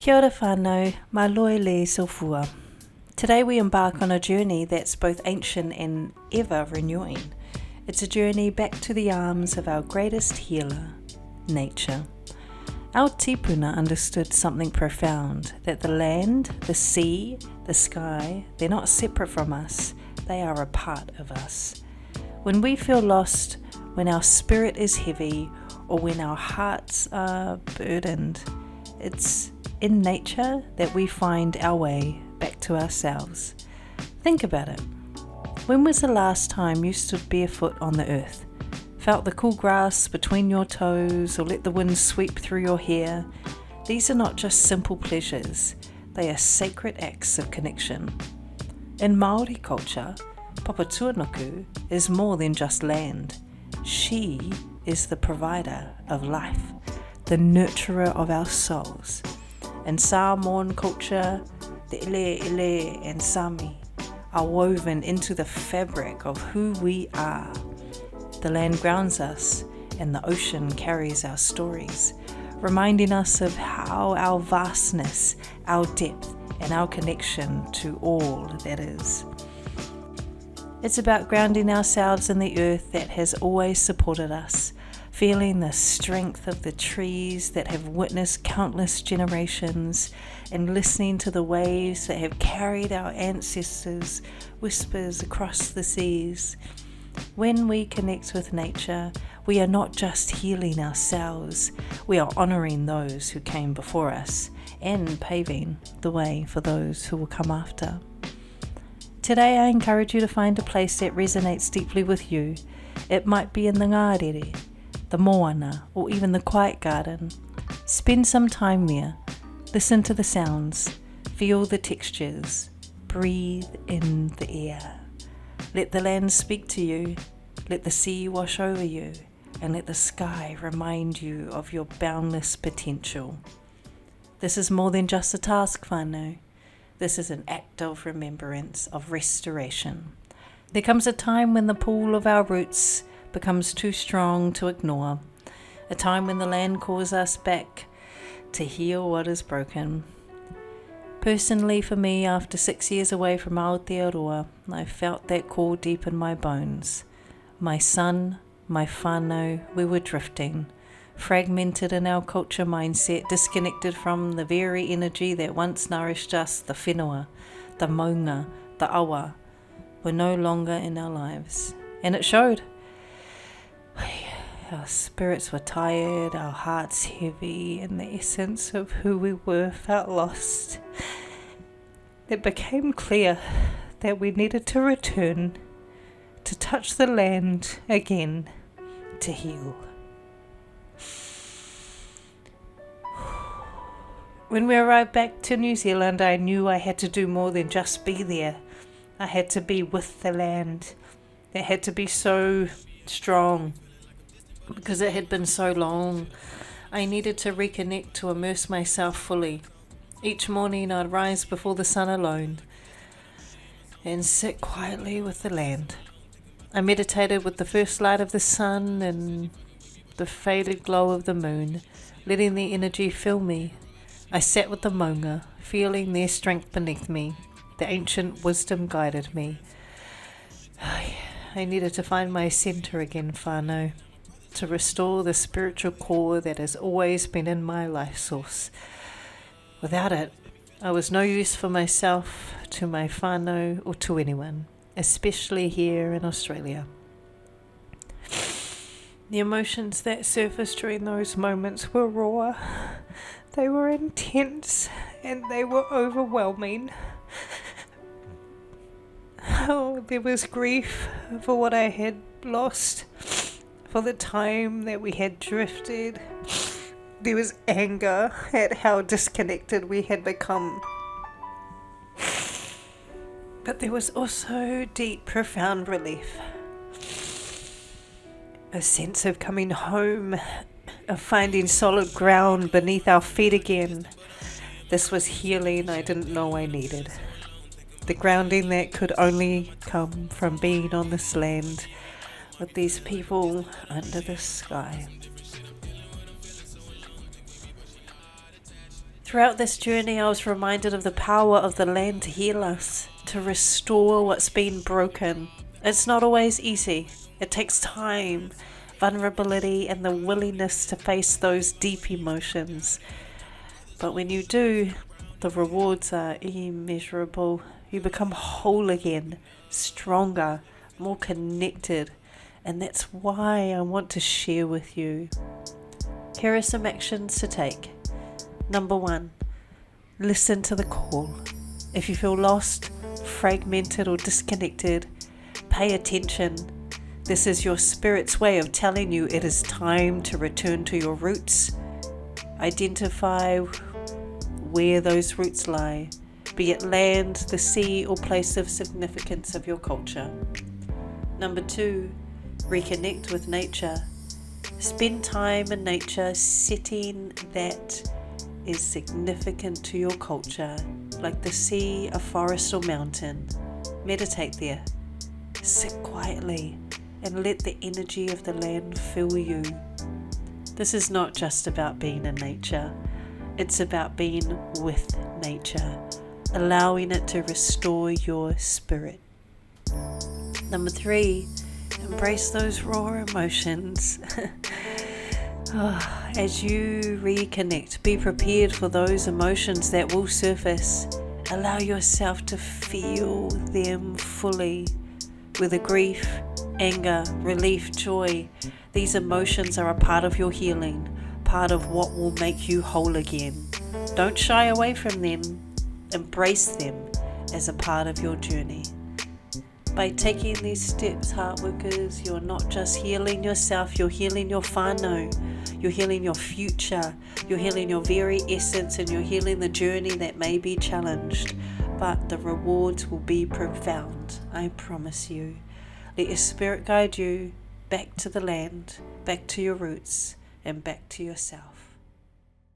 Kia ora whānau, Malo, ele'ele, soifua. Today we embark on a journey that's both ancient and ever renewing. It's a journey back to the arms of our greatest healer, nature. Our tīpuna understood something profound, that the land, the sea, the sky, they're not separate from us, they are a part of us. When we feel lost, when our spirit is heavy, or when our hearts are burdened, it's in nature that we find our way back to ourselves. Think about it. When was the last time you stood barefoot on the earth, felt the cool grass between your toes, or let the wind sweep through your hair? These are not just simple pleasures, they are sacred acts of connection. In Māori culture, Papatūānuku is more than just land. She is the provider of life, the nurturer of our souls. In Samoan culture, the ele'ele and sami are woven into the fabric of who we are. The land grounds us, and the ocean carries our stories, reminding us of how our vastness, our depth, and our connection to all that is. It's about grounding ourselves in the earth that has always supported us, feeling the strength of the trees that have witnessed countless generations, and listening to the waves that have carried our ancestors' whispers across the seas. When we connect with nature, we are not just healing ourselves, we are honouring those who came before us and paving the way for those who will come after. Today I encourage you to find a place that resonates deeply with you. It might be in the ngārere, the moana, or even the quiet garden. Spend some time there, listen to the sounds, feel the textures, breathe in the air. Let the land speak to you, let the sea wash over you, and let the sky remind you of your boundless potential. This is more than just a task, whānau. This is an act of remembrance, of restoration. There comes a time when the pull of our roots becomes too strong to ignore, a time when the land calls us back to heal what is broken. Personally, for me, after 6 years away from Aotearoa, I felt that call deep in my bones. My son, my whānau, we were drifting, fragmented in our culture mindset, disconnected from the very energy that once nourished us. The whenua, the maunga, the awa were no longer in our lives, and it showed. Our spirits were tired, our hearts heavy, and the essence of who we were felt lost. It became clear that we needed to return, to touch the land again, to heal. When we arrived back to New Zealand, I knew I had to do more than just be there. I had to be with the land. It had to be so strong, because it had been so long. I needed to reconnect, to immerse myself fully. Each morning I'd rise before the sun alone and sit quietly with the land. I meditated with the first light of the sun and the faded glow of the moon, letting the energy fill me. I sat with the maunga, feeling their strength beneath me. The ancient wisdom guided me. I needed to find my centre again, whānau, to restore the spiritual core that has always been in my life source. Without it, I was no use for myself, to my whānau, or to anyone, especially here in Australia. The emotions that surfaced during those moments were raw, they were intense, and they were overwhelming. Oh, there was grief for what I had lost, for the time that we had drifted. There was anger at how disconnected we had become. But there was also deep, profound relief. A sense of coming home, of finding solid ground beneath our feet again. This was healing I didn't know I needed. The grounding that could only come from being on this land with these people under the sky. Throughout this journey, I was reminded of the power of the land to heal us, to restore what's been broken. It's not always easy. It takes time, vulnerability, and the willingness to face those deep emotions. But when you do, the rewards are immeasurable. You become whole again, stronger, more connected. And that's why I want to share with you. Here are some actions to take. Number 1, listen to the call. If you feel lost, fragmented, or disconnected, pay attention. This is your spirit's way of telling you it is time to return to your roots. Identify where those roots lie, be it land, the sea, or place of significance of your culture. Number 2, reconnect with nature. Spend time in nature, setting that is significant to your culture, like the sea, a forest, or mountain. Meditate there. Sit quietly and let the energy of the land fill you. This is not just about being in nature. It's about being with nature, allowing it to restore your spirit. Number 3, embrace those raw emotions. As you reconnect, be prepared for those emotions that will surface. Allow yourself to feel them fully, whether grief, anger, relief, joy. These emotions are a part of your healing, part of what will make you whole again. Don't shy away from them. Embrace them as a part of your journey. By taking these steps, heart workers, you're not just healing yourself, you're healing your whānau, you're healing your future, you're healing your very essence, and you're healing the journey that may be challenged. But the rewards will be profound, I promise you. Let your spirit guide you back to the land, back to your roots, and back to yourself.